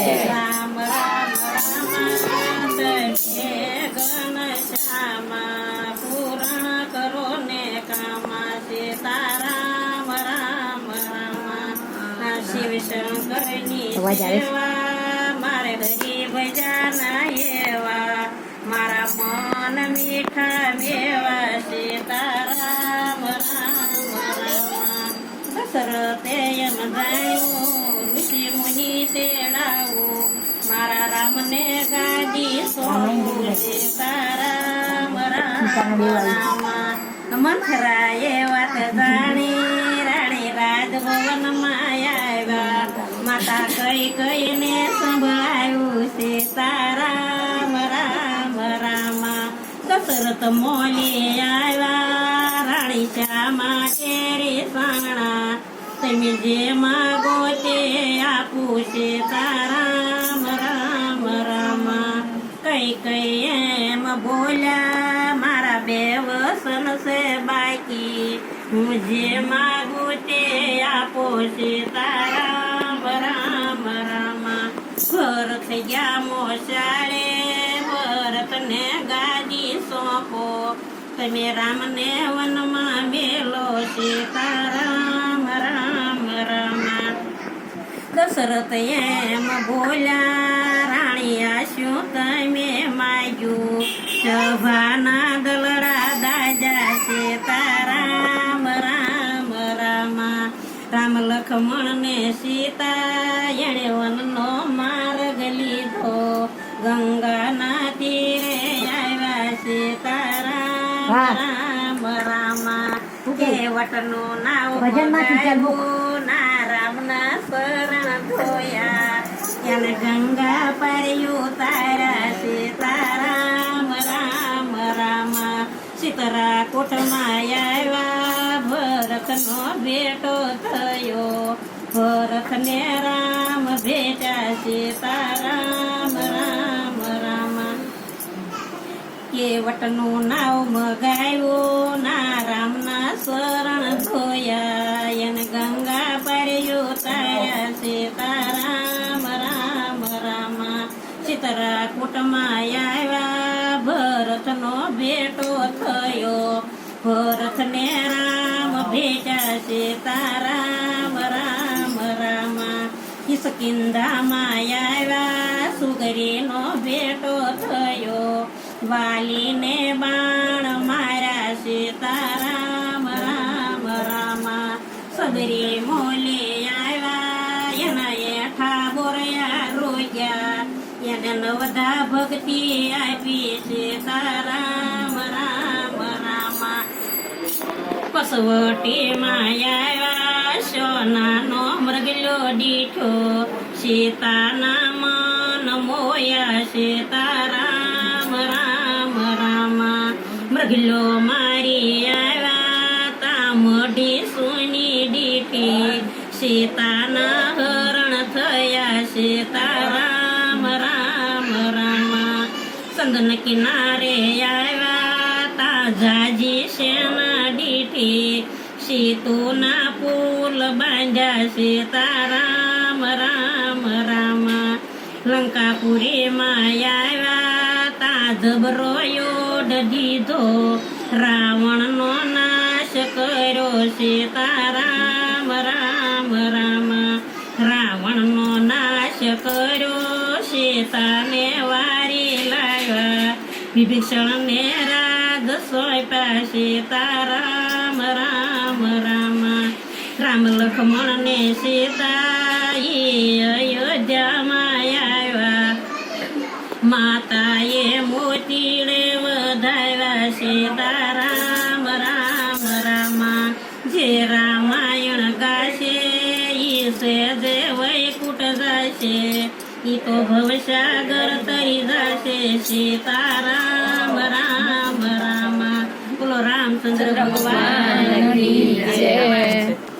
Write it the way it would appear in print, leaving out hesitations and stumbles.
રામ રામ રામ તમે ઘનશ્યામા પૂરણ કરો ને કામા સીતારામ રામ રામ શિવ શંકરની સેવા મારે ગરીબ જાના એવા મારા મન મીઠા મેવા સીતારામ રામ રામ દશરથે એમ જાણ્યું ઋષિ મુનિ તેડાવું મારા રામને ગાદી સોંપું સીતારામ રામ રામ મંથરાએ વાત જાણી રાણી રાજભવનમાં આવ્યા માતા કઈ કઈને સંભળાયું સીતારામ રામ રામ દશરથ મોલી આવ્યા રાણી શ્યામા કેરી સાણા તમે જે માગો તે આપું સીતારામ રામ રામ કઈ કઈ એમ બોલ્યા મારા બે વસન છે બાકી હું જે માગું તે આપો સીતારામ રામ રામ ભરત ગયા મોસાળે ભરતને ગાદી સોંપો તમે રામને વનમાં મેલો સીતારામ રામ રામ દશરથ એમ બોલ્યા રાણીયા શું તમે માગ્યું સભાના દલડા દાજા સીતારામ રામ રામ રામ લક્ષ્મણ ને સીતા એણે વનનો માર્ગ લીધો ગંગાના તીરે આવ્યા સીતારામ રામ રામ કેવટનું નાવ ભગાવ્યું ના રામના શરણ ધોયા એને ગંગા પાર્યું તારા સીતારામ રામ રામ સીતરા કોટમાં આવ્યા ભરતનો ભેટો થયો ભરતને રામ ભેટા સીતારામ રામ રામ કેવટનું નાવ મગાવ્યું ના રામના શરણ ધોયા એને ગંગા પાર્યું તારા સીતારામ રામ રામ સીતરા કુટમાં આવ્યા ભરતનો ભેટો થયો ભરતને રામ ભેટા સીતારામ રામ રામ કિસકિંધામાં આવ્યા સુગરીનો ભેટો થયો વાલીને બાણ માર્યા સીતારામ રામ રામ સગરી મોલી આવ્યા એના એઠા બોર્યા રોગ્યા એને નવધા ભક્તિ આપી સીતારામ રામ રામ કસવટીમાં આવ્યા સોનાનો મૃગલો દીઠો સીતાના મન મોયા સીતારામ રામ રામ મૃગલો મારી આવ્યા તા મોઢી સુની દીઠી સીતાના હરણ થયા સીતારામ રામ રામ સંગન કિનારે આવ્યા તા જાજી સેના દીઠી સીતુના પુલ બાંધ્યા સીતારામ રામ રામ લંકાપુરીમાં આવ્યા તા જબરો યોડ દીધો રાવણનો નાશ કર્યો સીતારામ રામ રામ રાવણનો નાશ કર્યો સીતાને વારી લાવ્યા વિભીષણને રાજ સોંપ્યા સીતારામ રામ રામ રામ લક્ષ્મણને સીતા અયોધ્યામાં આવ્યા માતાએ મોતીડે વધાવ્યા સીતારામ રામ રામ જે રામાયણ ગાશે ઈ સેજે વૈકુંઠ જાશે ઈ તો ભવસાગર તરી જાશે સીતારામ રામ રામ બોલો રામચંદ્ર ભગવાન કી જય।